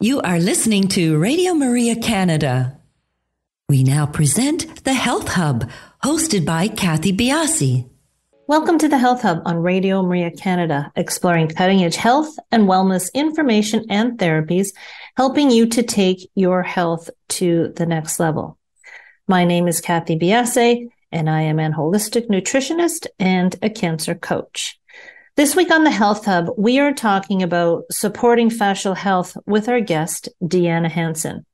You are listening to Radio Maria Canada. We now present the Health Hub, hosted by Kathy Biasi. Welcome to the Health Hub on Radio Maria Canada, exploring cutting-edge health and wellness information and therapies, helping you to take your health to the next level. My name is Kathy Biasi, and I am an holistic nutritionist and a cancer coach. This week on the Health Hub, we are talking about supporting fascial health with our guest, Deanna Hansen.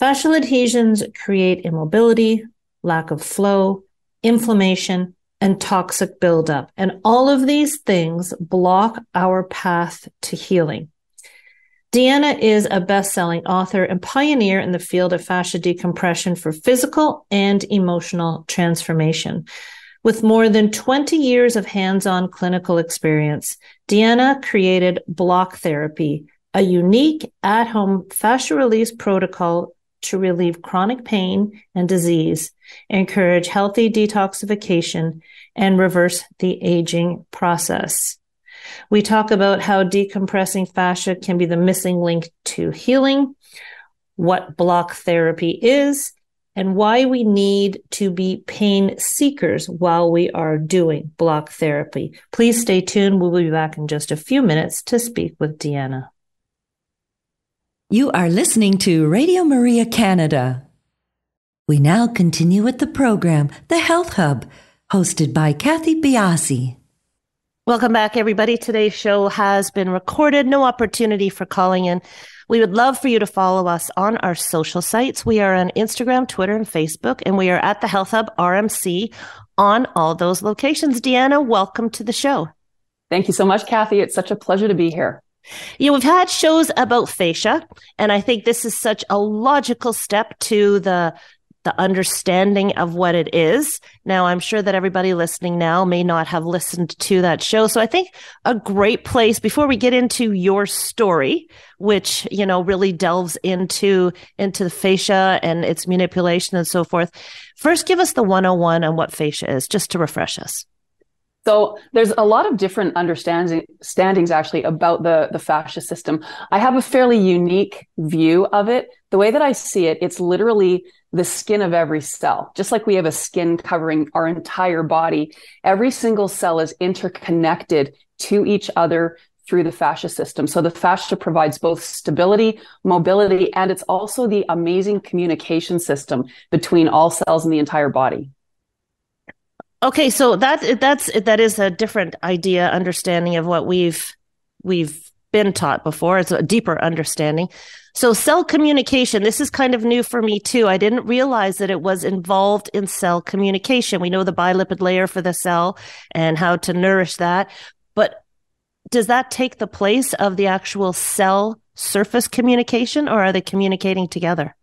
Fascial adhesions create immobility, lack of flow, inflammation, and toxic buildup. And all of these things block our path to healing. Deanna is a best-selling author and pioneer in the field of fascia decompression for physical and emotional transformation. With more than 20 years of hands-on clinical experience, Deanna created block therapy, a unique at-home fascia-release protocol to relieve chronic pain and disease, encourage healthy detoxification, and reverse the aging process. We talk about how decompressing fascia can be the missing link to healing, what block therapy is, and why we need to be pain seekers while we are doing block therapy. Please stay tuned. We'll be back in just a few minutes to speak with Deanna. You are listening to Radio Maria Canada. We now continue with the program, The Health Hub, hosted by Kathy Biasi. Welcome back, everybody. Today's show has been recorded. No opportunity for calling in. We would love for you to follow us on our social sites. We are on Instagram, Twitter, and Facebook, and we are at the Health Hub RMC on all those locations. Deanna, welcome to the show. Thank you so much, Kathy. It's such a pleasure to be here. You know, we've had shows about fascia, and I think this is such a logical step to the understanding of what it is. Now, I'm sure that everybody listening now may not have listened to that show. So I think a great place before we get into your story, which, you know, really delves into the fascia and its manipulation and so forth. First, give us the 101 on what fascia is, just to refresh us. So there's a lot of different understandings actually about the fascia system. I have a fairly unique view of it. The way that I see it, it's literally the skin of every cell. Just like we have a skin covering our entire body, every single cell is interconnected to each other through the fascia system. So the fascia provides both stability, mobility, and it's also the amazing communication system between all cells in the entire body. Okay, so that is a different idea, understanding of what we've been taught before. It's a deeper understanding. So cell communication, this is kind of new for me too. I didn't realize that it was involved in cell communication. We know the bilipid layer for the cell and how to nourish that, but does that take the place of the actual cell surface communication, or are they communicating together?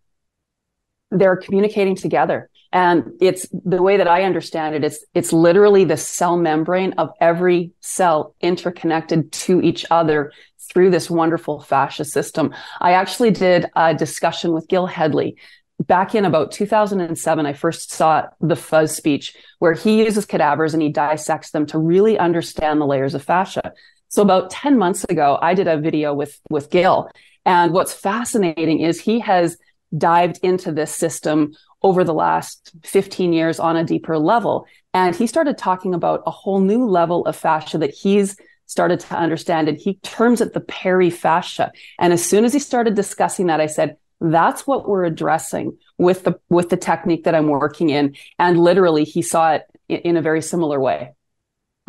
They're communicating together. And it's the way that I understand it, it's literally the cell membrane of every cell interconnected to each other through this wonderful fascia system. I actually did a discussion with Gil Headley. Back in about 2007, I first saw the Fuzz speech where he uses cadavers and he dissects them to really understand the layers of fascia. So about 10 months ago, I did a video with Gil. And what's fascinating is he has dived into this system over the last 15 years on a deeper level. And he started talking about a whole new level of fascia that he's started to understand. And he terms it the perifascia. And as soon as he started discussing that, I said, that's what we're addressing with the technique that I'm working in. And literally he saw it in a very similar way.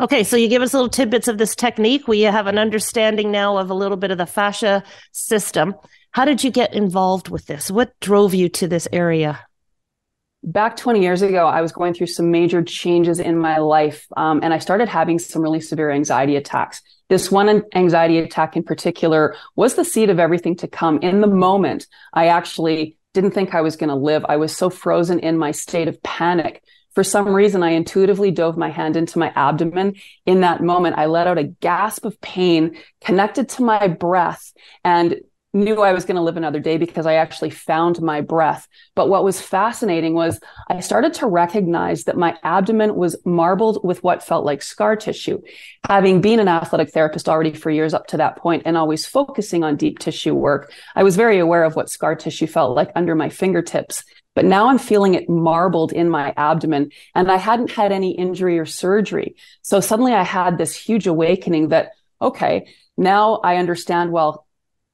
Okay, so you give us little tidbits of this technique. We have an understanding now of a little bit of the fascia system. How did you get involved with this? What drove you to this area? Back 20 years ago, I was going through some major changes in my life, and I started having some really severe anxiety attacks. This one anxiety attack in particular was the seed of everything to come. In the moment, I actually didn't think I was going to live. I was so frozen in my state of panic. For some reason, I intuitively dove my hand into my abdomen. In that moment, I let out a gasp of pain connected to my breath, and knew I was going to live another day because I actually found my breath. But what was fascinating was I started to recognize that my abdomen was marbled with what felt like scar tissue. Having been an athletic therapist already for years up to that point and always focusing on deep tissue work, I was very aware of what scar tissue felt like under my fingertips. But now I'm feeling it marbled in my abdomen, and I hadn't had any injury or surgery. So suddenly I had this huge awakening that, okay, now I understand, well,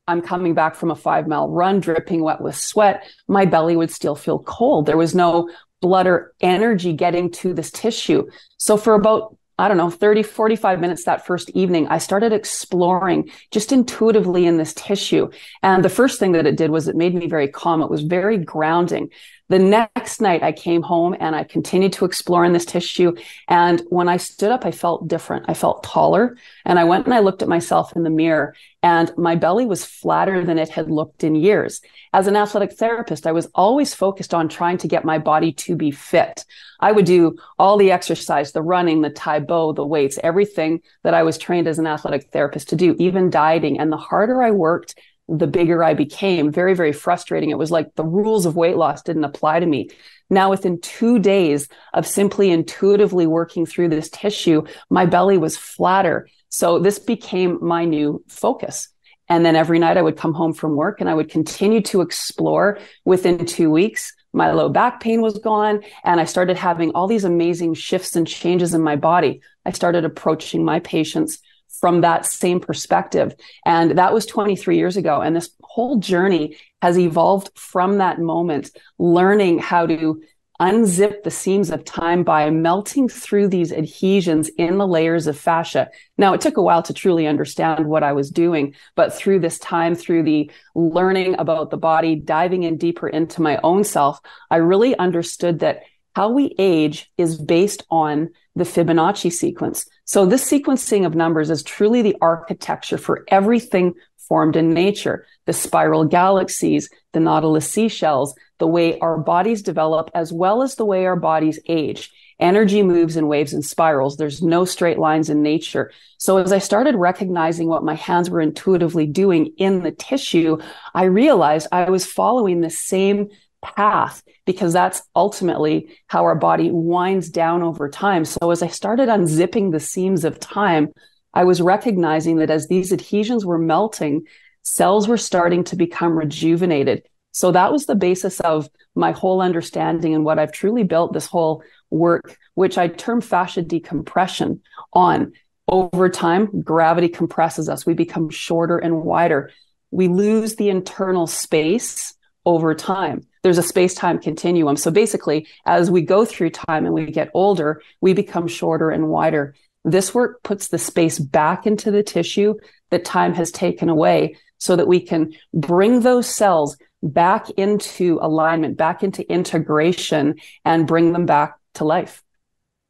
I'm coming back from a 5-mile run, dripping wet with sweat. My belly would still feel cold. There was no blood or energy getting to this tissue. So for about, 30, 45 minutes that first evening, I started exploring just intuitively in this tissue. And the first thing that it did was it made me very calm. It was very grounding. The next night I came home and I continued to explore in this tissue. And when I stood up, I felt different. I felt taller. And I went and I looked at myself in the mirror, and my belly was flatter than it had looked in years. As an athletic therapist, I was always focused on trying to get my body to be fit. I would do all the exercise, the running, the Taebo, the weights, everything that I was trained as an athletic therapist to do, even dieting. And the harder I worked, the bigger I became. Very, very frustrating. It was like the rules of weight loss didn't apply to me. Now, within 2 days of simply intuitively working through this tissue, my belly was flatter. So this became my new focus. And then every night I would come home from work and I would continue to explore. Within 2 weeks, my low back pain was gone, and I started having all these amazing shifts and changes in my body. I started approaching my patients from that same perspective. And that was 23 years ago. And this whole journey has evolved from that moment, learning how to unzip the seams of time by melting through these adhesions in the layers of fascia. Now, it took a while to truly understand what I was doing, but through this time, through the learning about the body, diving in deeper into my own self, I really understood that how we age is based on the Fibonacci sequence. So this sequencing of numbers is truly the architecture for everything formed in nature. The spiral galaxies, the Nautilus seashells, the way our bodies develop, as well as the way our bodies age. Energy moves in waves and spirals. There's no straight lines in nature. So as I started recognizing what my hands were intuitively doing in the tissue, I realized I was following the same path, because that's ultimately how our body winds down over time. So as I started unzipping the seams of time, I was recognizing that as these adhesions were melting, cells were starting to become rejuvenated. So that was the basis of my whole understanding and what I've truly built this whole work, which I term fascia decompression on. Over time, gravity compresses us. We become shorter and wider. We lose the internal space over time. There's a space-time continuum. So basically, as we go through time and we get older, we become shorter and wider. This work puts the space back into the tissue that time has taken away, so that we can bring those cells back into alignment, back into integration, and bring them back to life.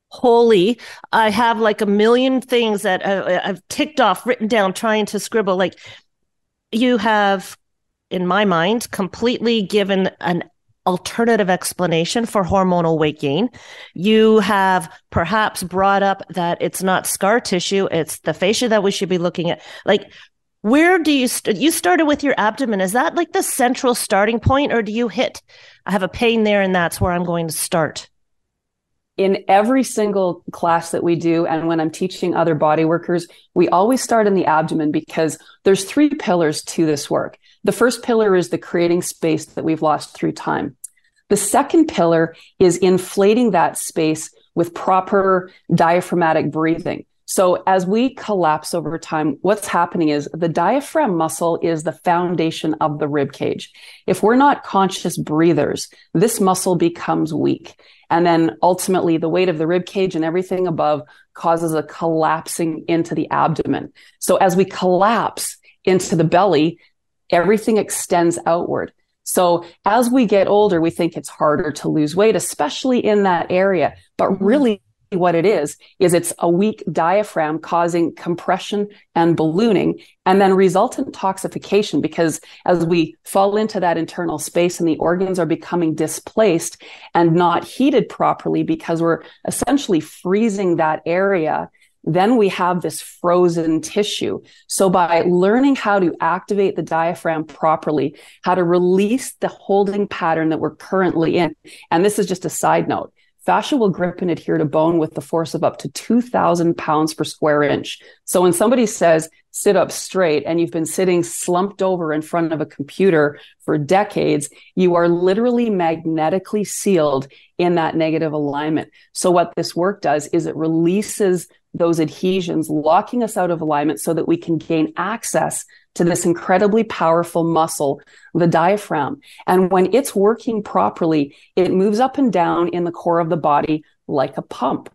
Holy, I have like a million things that I've ticked off, written down, trying to scribble. Like, you have, in my mind, completely given an alternative explanation for hormonal weight gain. You have perhaps brought up that it's not scar tissue, it's the fascia that we should be looking at. Like, where do you you started with your abdomen? Is that like the central starting point, or do you hit, I have a pain there and that's where I'm going to start? In every single class that we do, and when I'm teaching other body workers, we always start in the abdomen, because there's 3 pillars to this work. The first pillar is the creating space that we've lost through time. The second pillar is inflating that space with proper diaphragmatic breathing. So as we collapse over time, what's happening is the diaphragm muscle is the foundation of the rib cage. If we're not conscious breathers, this muscle becomes weak. And then ultimately the weight of the rib cage and everything above causes a collapsing into the abdomen. So as we collapse into the belly, everything extends outward. So as we get older, we think it's harder to lose weight, especially in that area. But really what it is it's a weak diaphragm causing compression and ballooning, and then resultant toxification, because as we fall into that internal space and the organs are becoming displaced and not heated properly because we're essentially freezing that area, then we have this frozen tissue. So by learning how to activate the diaphragm properly, how to release the holding pattern that we're currently in, and this is just a side note, fascia will grip and adhere to bone with the force of up to 2,000 pounds per square inch. So when somebody says, sit up straight, and you've been sitting slumped over in front of a computer for decades, you are literally magnetically sealed in that negative alignment. So what this work does is it releases those adhesions, locking us out of alignment so that we can gain access to this incredibly powerful muscle, the diaphragm. And when it's working properly, it moves up and down in the core of the body like a pump,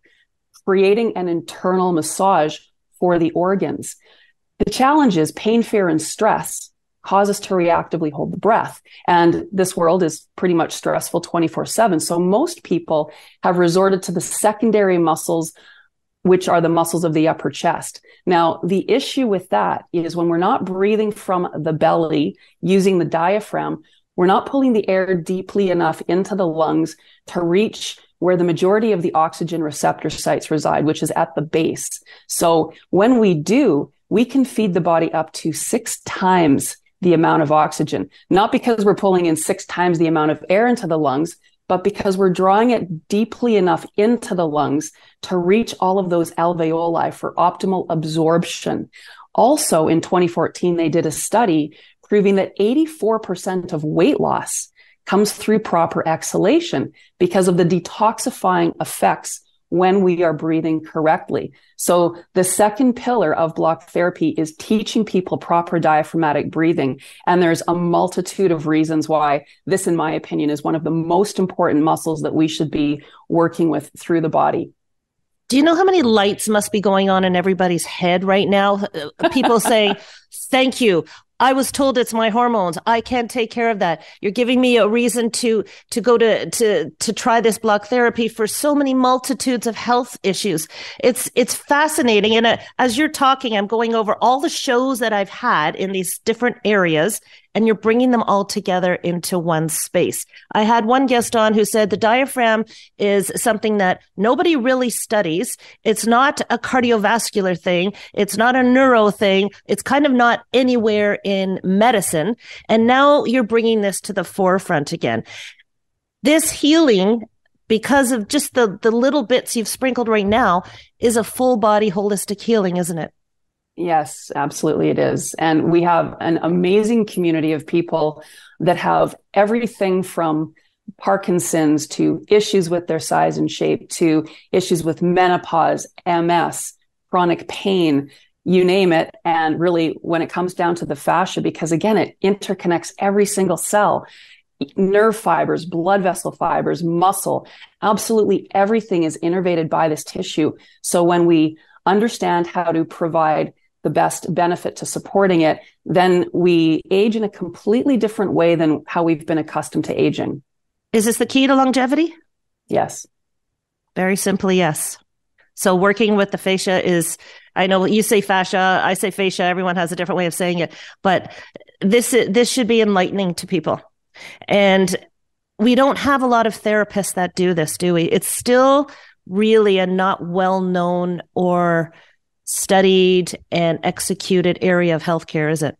creating an internal massage for the organs. The challenge is pain, fear, and stress cause us to reactively hold the breath. And this world is pretty much stressful 24/7. So most people have resorted to the secondary muscles, which are the muscles of the upper chest. Now, the issue with that is when we're not breathing from the belly using the diaphragm, we're not pulling the air deeply enough into the lungs to reach where the majority of the oxygen receptor sites reside, which is at the base. So when we do, we can feed the body up to 6 times the amount of oxygen, not because we're pulling in 6 times the amount of air into the lungs, but because we're drawing it deeply enough into the lungs to reach all of those alveoli for optimal absorption. Also in 2014, they did a study proving that 84% of weight loss comes through proper exhalation because of the detoxifying effects when we are breathing correctly. So the second pillar of block therapy is teaching people proper diaphragmatic breathing. And there's a multitude of reasons why this, in my opinion, is one of the most important muscles that we should be working with through the body. Do you know how many lights must be going on in everybody's head right now? People saying, thank you. I was told it's my hormones. I can't take care of that. You're giving me a reason to go to try this block therapy for so many multitudes of health issues. It's fascinating. And as you're talking, I'm going over all the shows that I've had in these different areas, and you're bringing them all together into one space. I had one guest on who said the diaphragm is something that nobody really studies. It's not a cardiovascular thing. It's not a neuro thing. It's kind of not anywhere in medicine. And now you're bringing this to the forefront again. This healing, because of just the little bits you've sprinkled right now, is a full body holistic healing, isn't it? Yes, absolutely it is. And we have an amazing community of people that have everything from Parkinson's to issues with their size and shape to issues with menopause, MS, chronic pain, you name it. And really, when it comes down to the fascia, because again, it interconnects every single cell, nerve fibers, blood vessel fibers, muscle, absolutely everything is innervated by this tissue. So when we understand how to provide the best benefit to supporting it, then we age in a completely different way than how we've been accustomed to aging. Is this the key to longevity? Yes. Very simply, yes. So working with the fascia is, I know you say fascia, I say fascia, everyone has a different way of saying it, but this should be enlightening to people. And we don't have a lot of therapists that do this, do we? It's still really a not well-known or studied and executed area of healthcare, is it?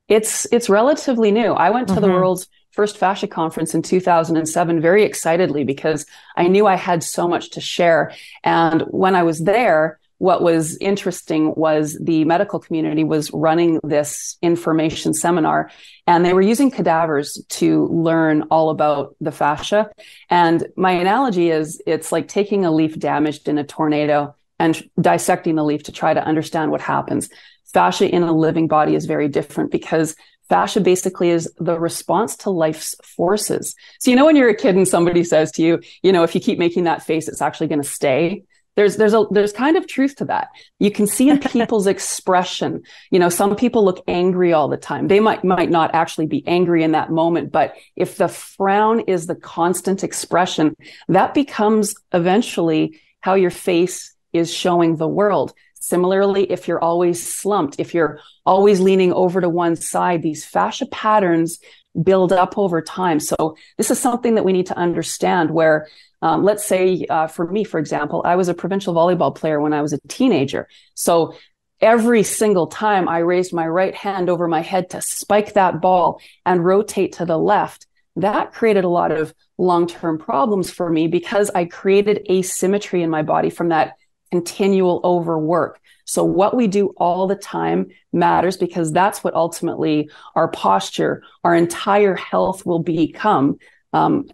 It's relatively new. I went to the world's first fascia conference in 2007 very excitedly because I knew I had so much to share. And when I was there, what was interesting was the medical community was running this information seminar, and they were using cadavers to learn all about the fascia. And my analogy is it's like taking a leaf damaged in a tornado and dissecting the leaf to try to understand what happens. Fascia in a living body is very different because fascia basically is the response to life's forces. So, when you're a kid and somebody says to you, if you keep making that face, it's actually going to stay. There's kind of truth to that. You can see in people's expression, some people look angry all the time. They might not actually be angry in that moment, but if the frown is the constant expression, that becomes eventually how your face is showing the world. Similarly, if you're always slumped, if you're always leaning over to one side, these fascia patterns build up over time. So this is something that we need to understand where Let's say for me, for example, I was a provincial volleyball player when I was a teenager. So every single time I raised my right hand over my head to spike that ball and rotate to the left, that created a lot of long-term problems for me because I created asymmetry in my body from that continual overwork. So what we do all the time matters because that's what ultimately our posture, our entire health will become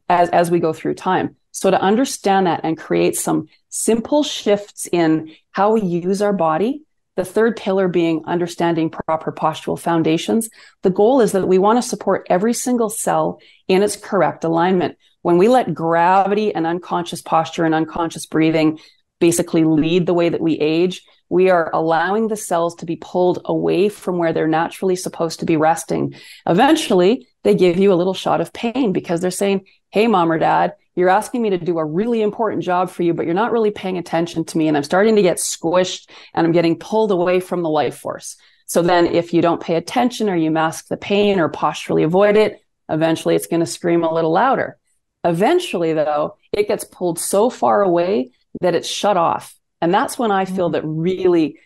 as we go through time. So to understand that and create some simple shifts in how we use our body, the third pillar being understanding proper postural foundations. The goal is that we want to support every single cell in its correct alignment. When we let gravity and unconscious posture and unconscious breathing basically lead the way that we age, we are allowing the cells to be pulled away from where they're naturally supposed to be resting. Eventually, they give you a little shot of pain because they're saying, hey, mom or dad, you're asking me to do a really important job for you, but you're not really paying attention to me. And I'm starting to get squished and I'm getting pulled away from the life force. So then if you don't pay attention or you mask the pain or posturally avoid it, eventually it's going to scream a little louder. Eventually, though, it gets pulled so far away that it's shut off. And that's when I feel that really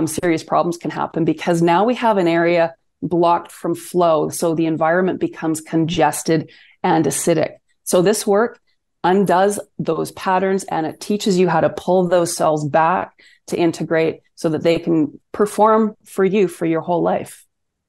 serious problems can happen because now we have an area blocked from flow. So the environment becomes congested and acidic. So this work undoes those patterns and it teaches you how to pull those cells back to integrate so that they can perform for you for your whole life.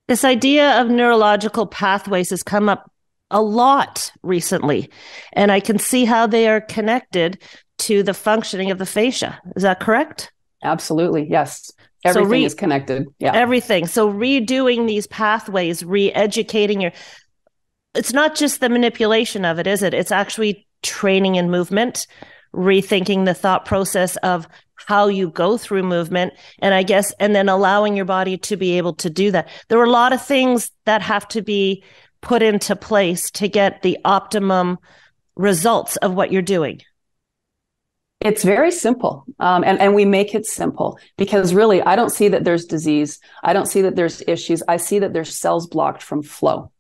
This idea of neurological pathways has come up a lot recently, and I can see how they are connected to the functioning of the fascia. Is that correct? Absolutely. Yes. Everything is connected. Yeah. Everything. So redoing these pathways, re-educating it's not just the manipulation of it, is it? It's actually training in movement, rethinking the thought process of how you go through movement. And I guess, and then allowing your body to be able to do that. There are a lot of things that have to be put into place to get the optimum results of what you're doing. It's very simple. And we make it simple because really, I don't see that there's disease. I don't see that there's issues. I see that there's cells blocked from flow.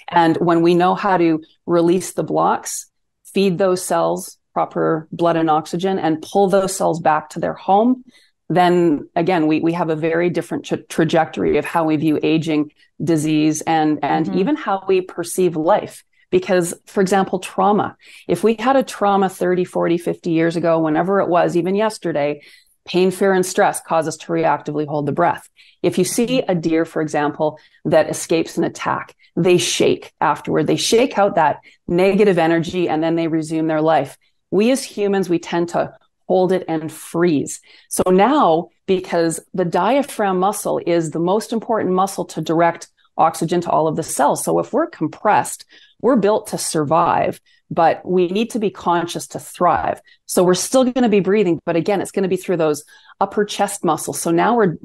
And when we know how to release the blocks, feed those cells proper blood and oxygen and pull those cells back to their home, then again, we have a very different trajectory of how we view aging, disease, and even how we perceive life. Because, for example, trauma, if we had a trauma 30, 40, 50 years ago, whenever it was, even yesterday, pain, fear, and stress cause us to reactively hold the breath. If you see a deer, for example, that escapes an attack, they shake afterward. They shake out that negative energy and then they resume their life. We as humans, we tend to hold it and freeze. So now, because the diaphragm muscle is the most important muscle to direct oxygen to all of the cells. So if we're compressed, we're built to survive, but we need to be conscious to thrive. So we're still going to be breathing, but again, it's going to be through those upper chest muscles. So now we're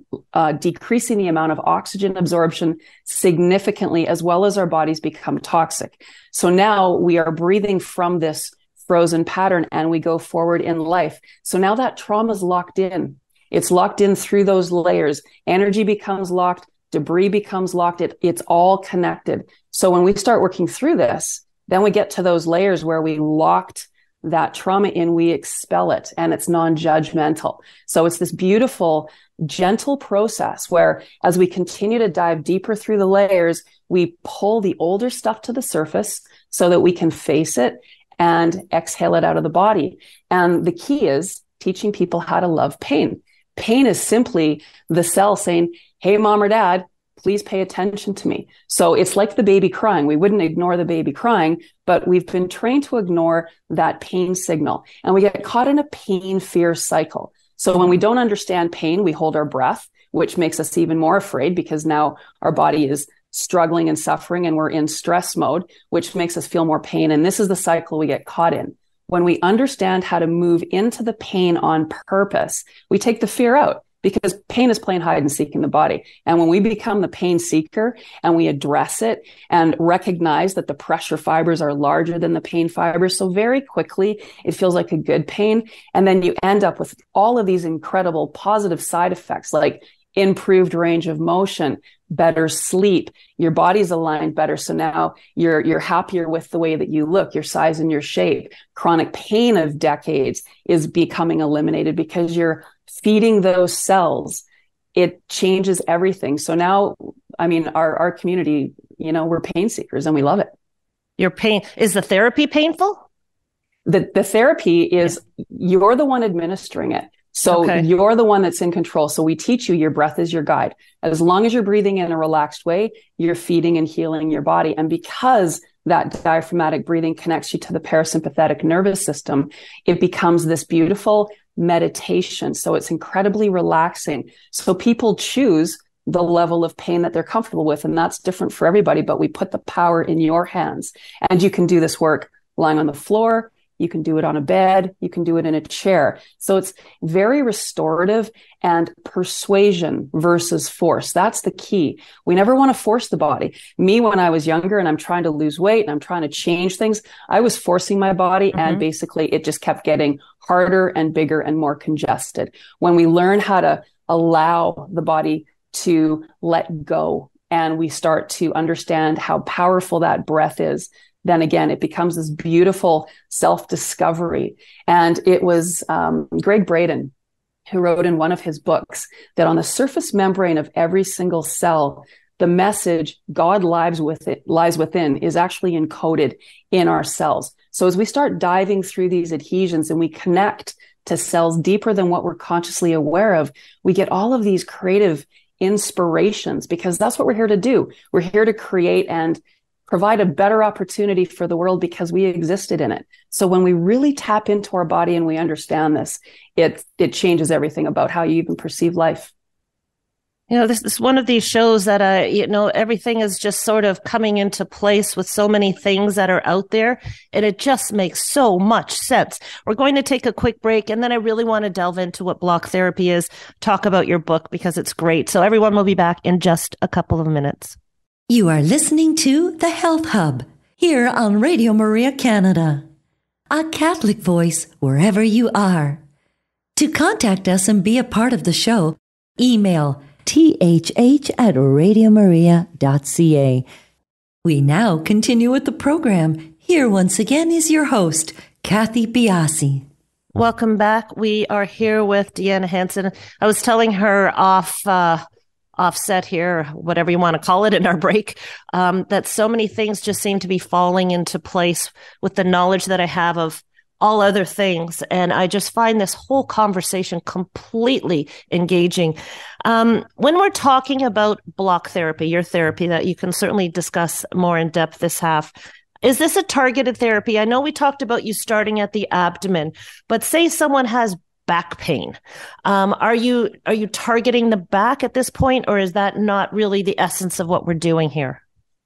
decreasing the amount of oxygen absorption significantly, as well as our bodies become toxic. So now we are breathing from this frozen pattern and we go forward in life. So now that trauma is locked in. It's locked in through those layers. Energy becomes locked. Debris becomes locked. It's all connected. So when we start working through this, then we get to those layers where we locked that trauma in, we expel it, and it's non-judgmental. So it's this beautiful, gentle process where as we continue to dive deeper through the layers, we pull the older stuff to the surface so that we can face it and exhale it out of the body. And the key is teaching people how to love pain. Pain is simply the cell saying, hey, mom or dad, please pay attention to me. So it's like the baby crying. We wouldn't ignore the baby crying, but we've been trained to ignore that pain signal. And we get caught in a pain fear cycle. So when we don't understand pain, we hold our breath, which makes us even more afraid because now our body is struggling and suffering and we're in stress mode, which makes us feel more pain. And this is the cycle we get caught in. When we understand how to move into the pain on purpose, we take the fear out. Because pain is playing hide and seek in the body. And when we become the pain seeker and we address it and recognize that the pressure fibers are larger than the pain fibers, so very quickly it feels like a good pain. And then you end up with all of these incredible positive side effects like improved range of motion, better sleep, your body's aligned better. So now you're happier with the way that you look, your size and your shape. Chronic pain of decades is becoming eliminated because you're feeding those cells. It changes everything. So now, I mean, our community, we're pain seekers and we love it. Your pain, is the therapy painful? The therapy is, you're the one administering it. So you're the one that's in control. So we teach you, your breath is your guide. As long as you're breathing in a relaxed way, you're feeding and healing your body. And because that diaphragmatic breathing connects you to the parasympathetic nervous system, it becomes this beautiful meditation. So it's incredibly relaxing. So people choose the level of pain that they're comfortable with. And that's different for everybody, but we put the power in your hands. And you can do this work lying on the floor. You can do it on a bed. You can do it in a chair. So it's very restorative, and persuasion versus force. That's the key. We never want to force the body. Me, when I was younger and I'm trying to lose weight and I'm trying to change things, I was forcing my body, and basically it just kept getting harder and bigger and more congested. When we learn how to allow the body to let go, and we start to understand how powerful that breath is, then again, it becomes this beautiful self-discovery. And it was Greg Braden who wrote in one of his books that on the surface membrane of every single cell, the message God lies within is actually encoded in our cells. So as we start diving through these adhesions and we connect to cells deeper than what we're consciously aware of, we get all of these creative inspirations, because that's what we're here to do. We're here to create and provide a better opportunity for the world because we existed in it. So when we really tap into our body and we understand this, it changes everything about how you even perceive life. This is one of these shows that, everything is just sort of coming into place with so many things that are out there, and it just makes so much sense. We're going to take a quick break, and then I really want to delve into what block therapy is, talk about your book, because it's great. So everyone will be back in just a couple of minutes. You are listening to The Health Hub here on Radio Maria Canada, a Catholic voice wherever you are. To contact us and be a part of the show, email thh@radiomaria.ca. We now continue with the program. Here once again is your host, Kathy Biasi. Welcome back. We are here with Deanna Hansen. I was telling her offset here, whatever you want to call it, in our break, that so many things just seem to be falling into place with the knowledge that I have of all other things. And I just find this whole conversation completely engaging. When we're talking about block therapy, your therapy that you can certainly discuss more in depth this half, is this a targeted therapy? I know we talked about you starting at the abdomen, but say someone has back pain. Are you targeting the back at this point, or is that not really the essence of what we're doing here?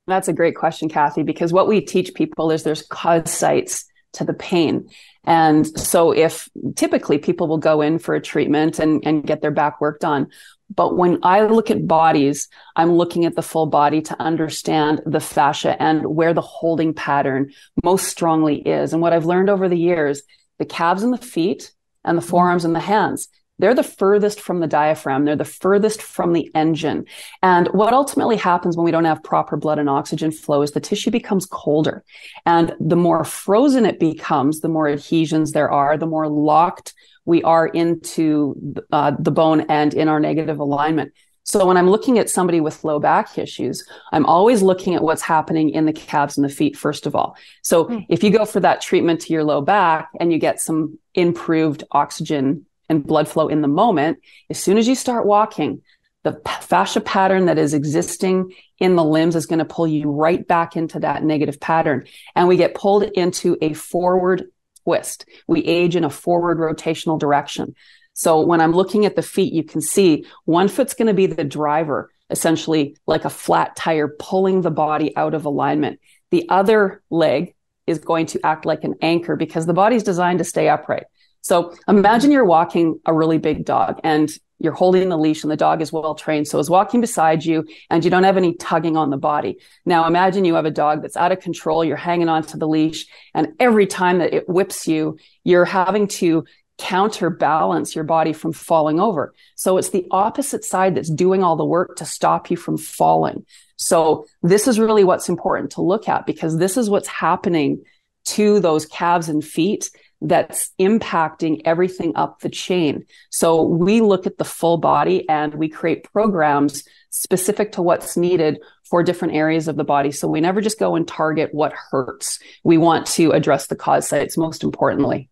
That's a great question, Kathy, because what we teach people is there's cause sites to the pain. And so if typically people will go in for a treatment and get their back worked on. But when I look at bodies, I'm looking at the full body to understand the fascia and where the holding pattern most strongly is. And what I've learned over the years, the calves and the feet and the forearms and the hands, they're the furthest from the diaphragm. They're the furthest from the engine. And what ultimately happens when we don't have proper blood and oxygen flow is the tissue becomes colder. And the more frozen it becomes, the more adhesions there are, the more locked we are into the bone and in our negative alignment. So when I'm looking at somebody with low back issues, I'm always looking at what's happening in the calves and the feet, first of all. So if you go for that treatment to your low back and you get some improved oxygen and blood flow in the moment, as soon as you start walking, the fascia pattern that is existing in the limbs is going to pull you right back into that negative pattern. And we get pulled into a forward twist. We age in a forward rotational direction. So when I'm looking at the feet, you can see one foot's going to be the driver, essentially like a flat tire pulling the body out of alignment. The other leg is going to act like an anchor because the body's designed to stay upright. So imagine you're walking a really big dog and you're holding the leash and the dog is well trained. So it's walking beside you and you don't have any tugging on the body. Now imagine you have a dog that's out of control. You're hanging onto the leash, and every time that it whips you, you're having to counterbalance your body from falling over. So it's the opposite side that's doing all the work to stop you from falling. So this is really what's important to look at, because this is what's happening to those calves and feet that's impacting everything up the chain. So we look at the full body and we create programs specific to what's needed for different areas of the body. So we never just go and target what hurts. We want to address the cause sites most importantly.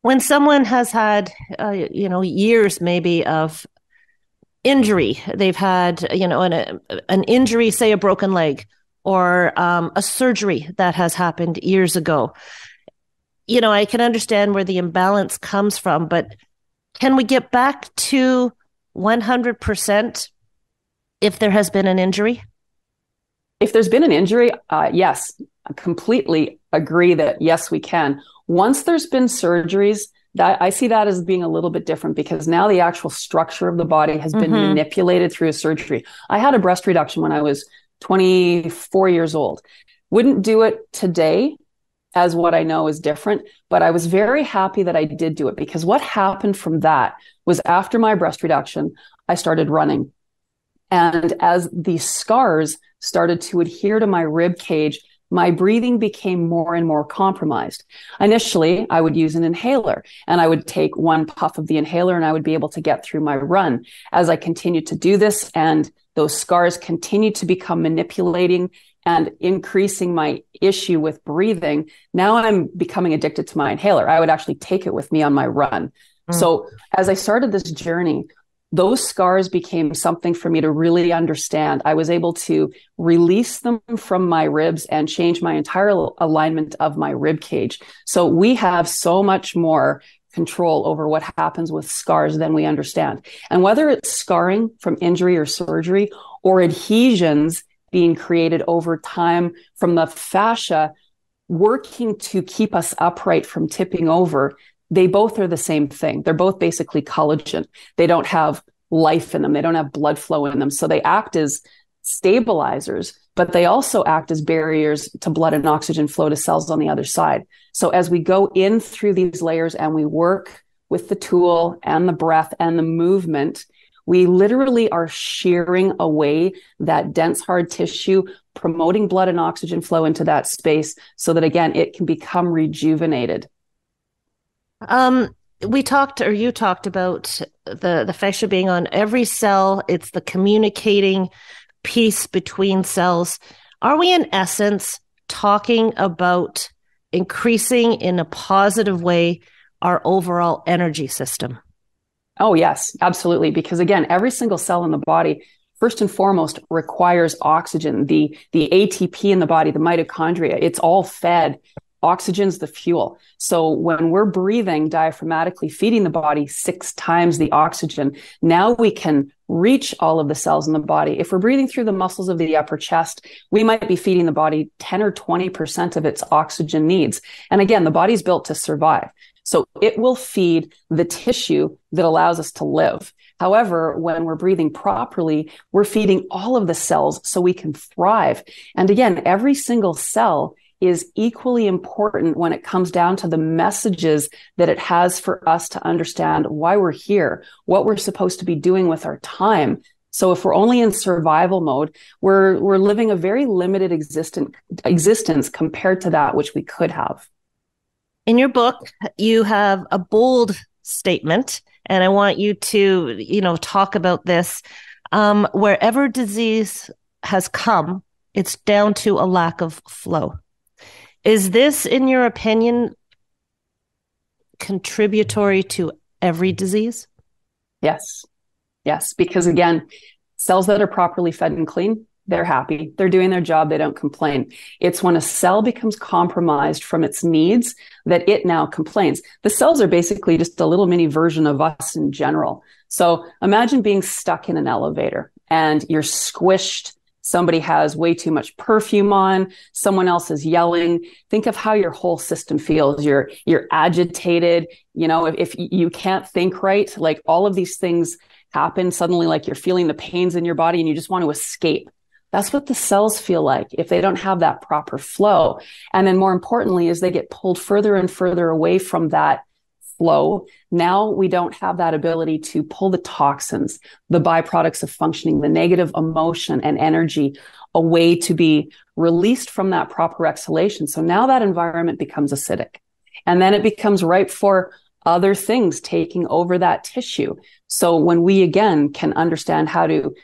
When someone has had, years maybe of injury, they've had, an injury, say a broken leg, or a surgery that has happened years ago. I can understand where the imbalance comes from, but can we get back to 100% if there has been an injury? If there's been an injury, yes, I completely agree that yes, we can. Once there's been surgeries, that I see that as being a little bit different, because now the actual structure of the body has been manipulated through a surgery. I had a breast reduction when I was 24 years old. Wouldn't do it today, as what I know is different, but I was very happy that I did do it, because what happened from that was, after my breast reduction, I started running. And as the scars started to adhere to my rib cage, my breathing became more and more compromised. Initially, I would use an inhaler, and I would take one puff of the inhaler and I would be able to get through my run. As I continued to do this and those scars continued to become manipulating and increasing my issue with breathing, now I'm becoming addicted to my inhaler. I would actually take it with me on my run. So as I started this journey, those scars became something for me to really understand. I was able to release them from my ribs and change my entire alignment of my rib cage. So we have so much more control over what happens with scars than we understand. And whether it's scarring from injury or surgery, or adhesions being created over time from the fascia working to keep us upright from tipping over, they both are the same thing. They're both basically collagen. They don't have life in them. They don't have blood flow in them. So they act as stabilizers, but they also act as barriers to blood and oxygen flow to cells on the other side. So as we go in through these layers and we work with the tool and the breath and the movement, we literally are shearing away that dense, hard tissue, promoting blood and oxygen flow into that space so that, again, it can become rejuvenated. You talked about the fascia being on every cell. It's the communicating piece between cells. Are we, in essence, talking about increasing in a positive way our overall energy system? Oh, yes, absolutely. Because again, every single cell in the body, first and foremost, requires oxygen. The ATP in the body, the mitochondria, it's all fed. Oxygen's the fuel. So when we're breathing diaphragmatically, feeding the body 6 times the oxygen, now we can reach all of the cells in the body. If we're breathing through the muscles of the upper chest, we might be feeding the body 10 or 20% of its oxygen needs. And again, the body's built to survive. So it will feed the tissue that allows us to live. However, when we're breathing properly, we're feeding all of the cells so we can thrive. And again, every single cell is equally important when it comes down to the messages that it has for us to understand why we're here, what we're supposed to be doing with our time. So if we're only in survival mode, we're living a very limited existence compared to that which we could have. In your book, you have a bold statement, and I want you to, talk about this. Wherever disease has come, it's down to a lack of flow. Is this, in your opinion, contributory to every disease? Yes. Yes. Because again, cells that are properly fed and clean, they're happy. They're doing their job. They don't complain. It's when a cell becomes compromised from its needs that it now complains. The cells are basically just a little mini version of us in general. So imagine being stuck in an elevator and you're squished. Somebody has way too much perfume on. Someone else is yelling. Think of how your whole system feels. You're agitated. If you can't think right, like all of these things happen suddenly, like you're feeling the pains in your body and you just want to escape. That's what the cells feel like if they don't have that proper flow. And then more importantly, is they get pulled further and further away from that flow, now we don't have that ability to pull the toxins, the byproducts of functioning, the negative emotion and energy away to be released from that proper exhalation. So now that environment becomes acidic. And then it becomes ripe for other things taking over that tissue. So when we, again, can understand how to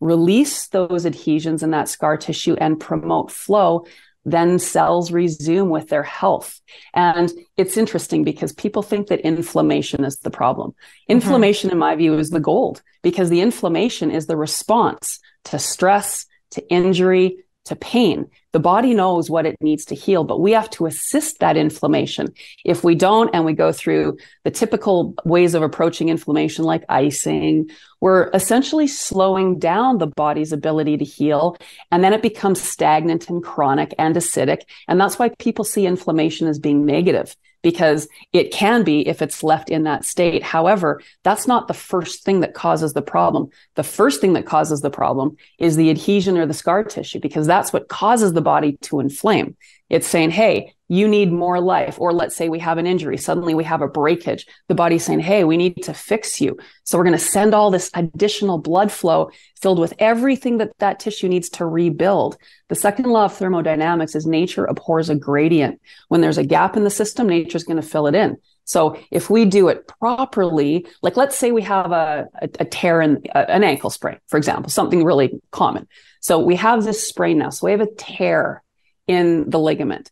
release those adhesions in that scar tissue and promote flow, then cells resume with their health. And it's interesting because people think that inflammation is the problem. Inflammation, in my view, is the gold, because the inflammation is the response to stress, to injury, to pain. The body knows what it needs to heal, but we have to assist that inflammation. If we don't, and we go through the typical ways of approaching inflammation, like icing, we're essentially slowing down the body's ability to heal. And then it becomes stagnant and chronic and acidic. And that's why people see inflammation as being negative, because it can be if it's left in that state. However, that's not the first thing that causes the problem. The first thing that causes the problem is the adhesion or the scar tissue, because that's what causes the body to inflame. It's saying, hey, you need more life. Or let's say we have an injury. Suddenly we have a breakage. The body's saying, hey, we need to fix you. So we're going to send all this additional blood flow filled with everything that that tissue needs to rebuild. The second law of thermodynamics is nature abhors a gradient. When there's a gap in the system, nature's going to fill it in. So if we do it properly, like let's say we have a tear in an ankle sprain, for example, something really common. So we have this sprain now. So we have a tear in the ligament.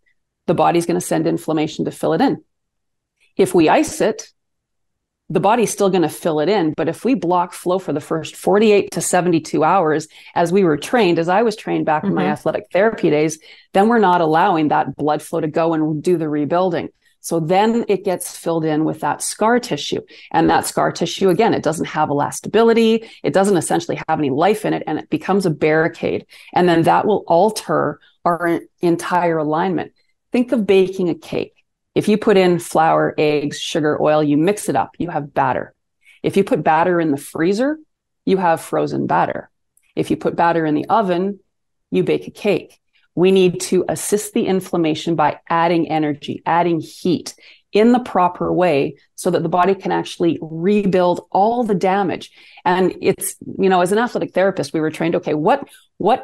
The body's going to send inflammation to fill it in. If we ice it, the body's still going to fill it in. But if we block flow for the first 48 to 72 hours, as we were trained, as I was trained back in my athletic therapy days, then we're not allowing that blood flow to go and do the rebuilding. So then it gets filled in with that scar tissue. And that scar tissue, again, it doesn't have elastability. It doesn't essentially have any life in it, and it becomes a barricade. And then that will alter our entire alignment. Think of baking a cake. If you put in flour, eggs, sugar, oil, you mix it up, you have batter. If you put batter in the freezer, you have frozen batter. If you put batter in the oven, you bake a cake. We need to assist the inflammation by adding energy, adding heat in the proper way so that the body can actually rebuild all the damage. And it's, as an athletic therapist, we were trained, okay, what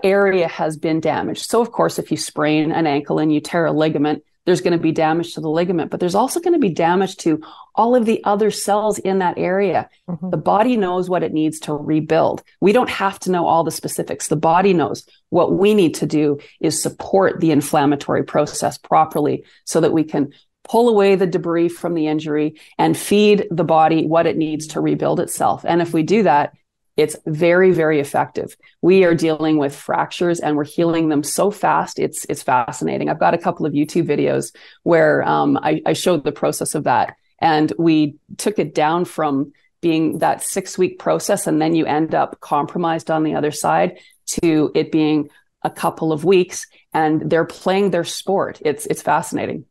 area has been damaged? So of course, if you sprain an ankle and you tear a ligament, there's going to be damage to the ligament, but there's also going to be damage to all of the other cells in that area. The body knows what it needs to rebuild. We don't have to know all the specifics. The body knows. What we need to do is support the inflammatory process properly so that we can pull away the debris from the injury and feed the body what it needs to rebuild itself. And if we do that, it's very, very effective. We are dealing with fractures and we're healing them so fast. It's fascinating. I've got a couple of YouTube videos where I showed the process of that. And we took it down from being that 6-week process, and then you end up compromised on the other side, to it being a couple of weeks, and they're playing their sport. It's fascinating.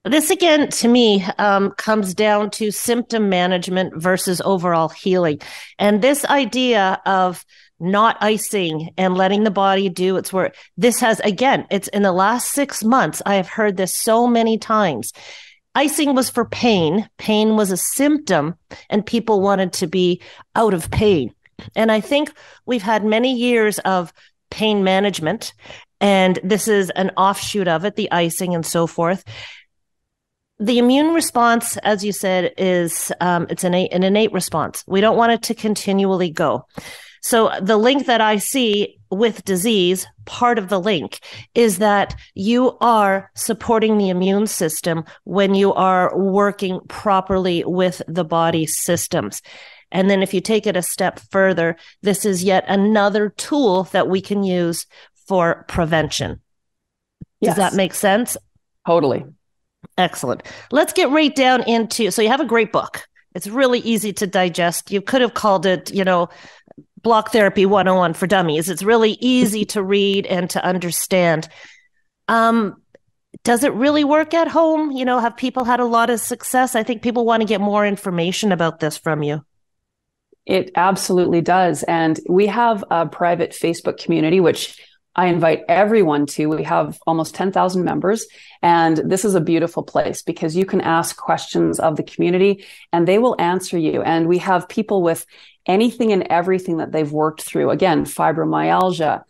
This, again, to me, comes down to symptom management versus overall healing. And this idea of not icing and letting the body do its work, this has, again, it's in the last 6 months, I have heard this so many times. Icing was for pain. Pain was a symptom, and people wanted to be out of pain. And I think we've had many years of pain management, and this is an offshoot of it, the icing and so forth. The immune response, as you said, is it's an innate response. We don't want it to continually go. So the link that I see with disease, part of the link is that you are supporting the immune system when you are working properly with the body's systems. And then if you take it a step further, this is yet another tool that we can use for prevention. Does that make sense? Totally. Excellent. Let's get right down into, so you have a great book. It's really easy to digest. You could have called it, Block Therapy 101 for Dummies. It's really easy to read and to understand. Does it really work at home? Have people had a lot of success? I think people want to get more information about this from you. It absolutely does. And we have a private Facebook community, which I invite everyone to. We have almost 10,000 members, and this is a beautiful place because you can ask questions of the community and they will answer you. And we have people with anything and everything that they've worked through. Again, fibromyalgia,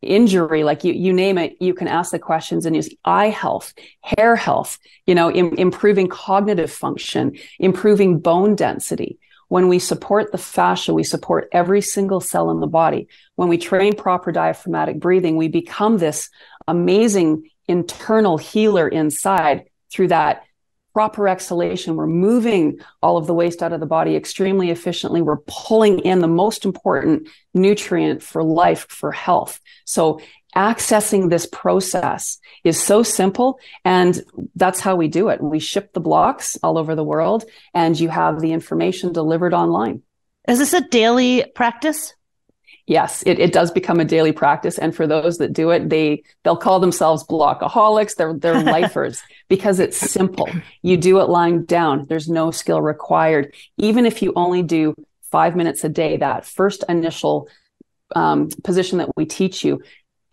injury, like you name it, you can ask the questions, and use eye health, hair health, improving cognitive function, improving bone density. When we support the fascia, we support every single cell in the body. When we train proper diaphragmatic breathing, we become this amazing internal healer inside through that proper exhalation. We're moving all of the waste out of the body extremely efficiently. We're pulling in the most important nutrient for life, for health. So accessing this process is so simple, and that's how we do it. We ship the blocks all over the world, and you have the information delivered online. Is this a daily practice? Yes, it does become a daily practice. And for those that do it, they'll call themselves blockaholics. They're lifers because it's simple. You do it lying down. There's no skill required. Even if you only do 5 minutes a day, that first initial position that we teach you,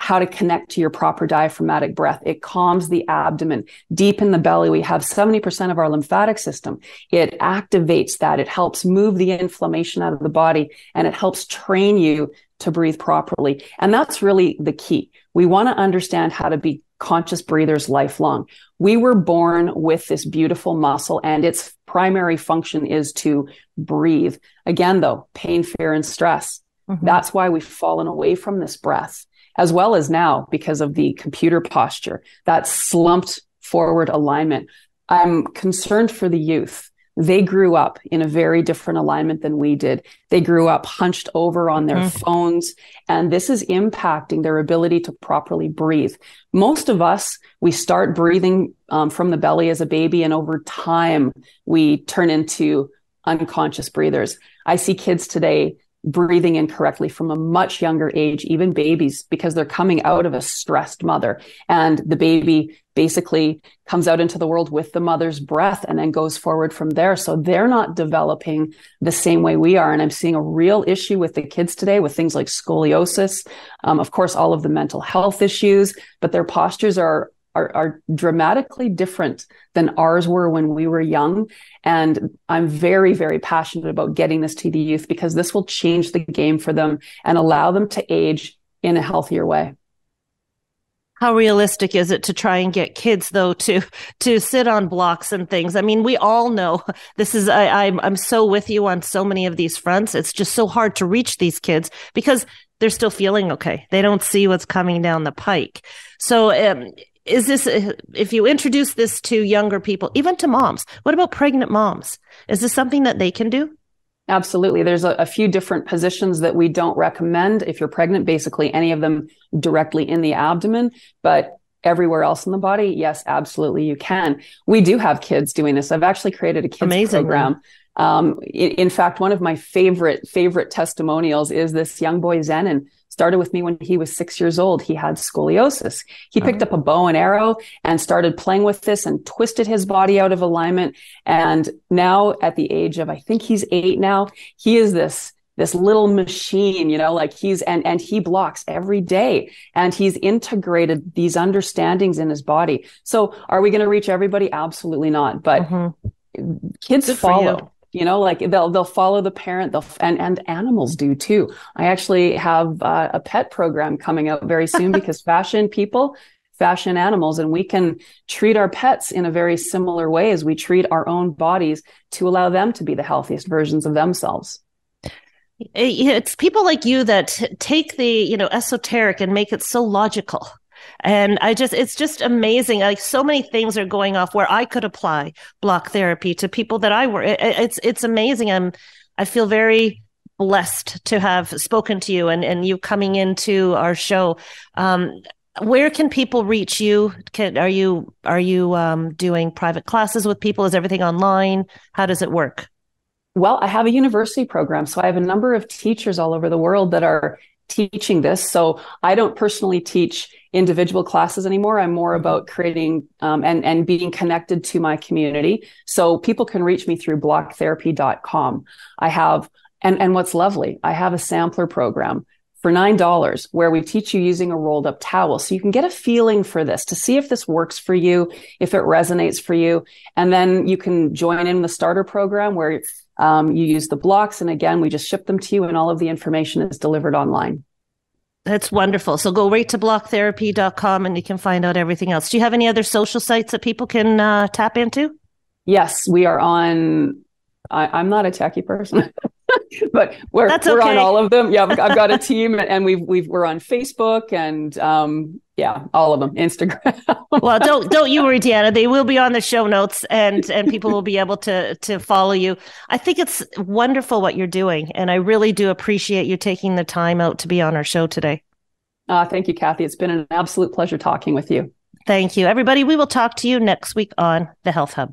how to connect to your proper diaphragmatic breath. It calms the abdomen. Deep in the belly, we have 70% of our lymphatic system. It activates that. It helps move the inflammation out of the body, and it helps train you to breathe properly. And that's really the key. We want to understand how to be conscious breathers lifelong. We were born with this beautiful muscle, and its primary function is to breathe. Again, though, pain, fear, and stress. Mm-hmm. That's why we've fallen away from this breath, as well as now because of the computer posture, that slumped forward alignment. I'm concerned for the youth. They grew up in a very different alignment than we did. They grew up hunched over on their phones, and this is impacting their ability to properly breathe. Most of us, we start breathing from the belly as a baby, and over time, we turn into unconscious breathers. I see kids today breathing incorrectly from a much younger age, even babies, because they're coming out of a stressed mother, and the baby basically comes out into the world with the mother's breath and then goes forward from there. So they're not developing the same way we are. And I'm seeing a real issue with the kids today with things like scoliosis, of course, all of the mental health issues, but their postures are dramatically different than ours were when we were young. And I'm very, very passionate about getting this to the youth, because this will change the game for them and allow them to age in a healthier way. How realistic is it to try and get kids, though, to sit on blocks and things? I mean, we all know this is, I'm so with you on so many of these fronts. It's just so hard to reach these kids because they're still feeling okay. They don't see what's coming down the pike. So, is this, if you introduce this to younger people, even to moms, what about pregnant moms? Is this something that they can do? Absolutely. There's a few different positions that we don't recommend if you're pregnant, basically any of them directly in the abdomen, but everywhere else in the body, yes, absolutely, you can. We do have kids doing this. I've actually created a kids program. In fact, one of my favorite testimonials is this young boy, Zenon. Started with me when he was 6 years old. He had scoliosis. He picked up a bow and arrow and started playing with this and twisted his body out of alignment. And now at the age of, I think he's 8 now, he is this little machine, like and he blocks every day, and he's integrated these understandings in his body. So are we going to reach everybody? Absolutely not. But kids Good follow. Like they'll follow the parent, and animals do too. I actually have a pet program coming out very soon because fascia in people, fascia in animals, and we can treat our pets in a very similar way as we treat our own bodies to allow them to be the healthiest versions of themselves. It's people like you that take the, esoteric and make it so logical. And it's just amazing. Like, so many things are going off where I could apply block therapy to people that I were. It's amazing. I feel very blessed to have spoken to you and you coming into our show. Where can people reach you? Are you doing private classes with people? Is everything online? How does it work? Well, I have a university program, so I have a number of teachers all over the world that are teaching this. So I don't personally teach individual classes anymore. I'm more about creating and being connected to my community. So people can reach me through blocktherapy.com. I have, and what's lovely, I have a sampler program for $9, where we teach you using a rolled up towel. So you can get a feeling for this to see if this works for you, if it resonates for you. And then you can join in the starter program where you use the blocks. And again, we just ship them to you and all of the information is delivered online. That's wonderful. So go right to blocktherapy.com and you can find out everything else. Do you have any other social sites that people can tap into? Yes, we are on. I'm not a techie person, but we're okay. on all of them. Yeah, I've got a team, and we're on Facebook and all of them, Instagram. Well, don't you worry, Deanna. They will be on the show notes, and people will be able to follow you. I think it's wonderful what you're doing, and I really do appreciate you taking the time out to be on our show today. Thank you, Kathy. It's been an absolute pleasure talking with you. Thank you, everybody. We will talk to you next week on the Health Hub.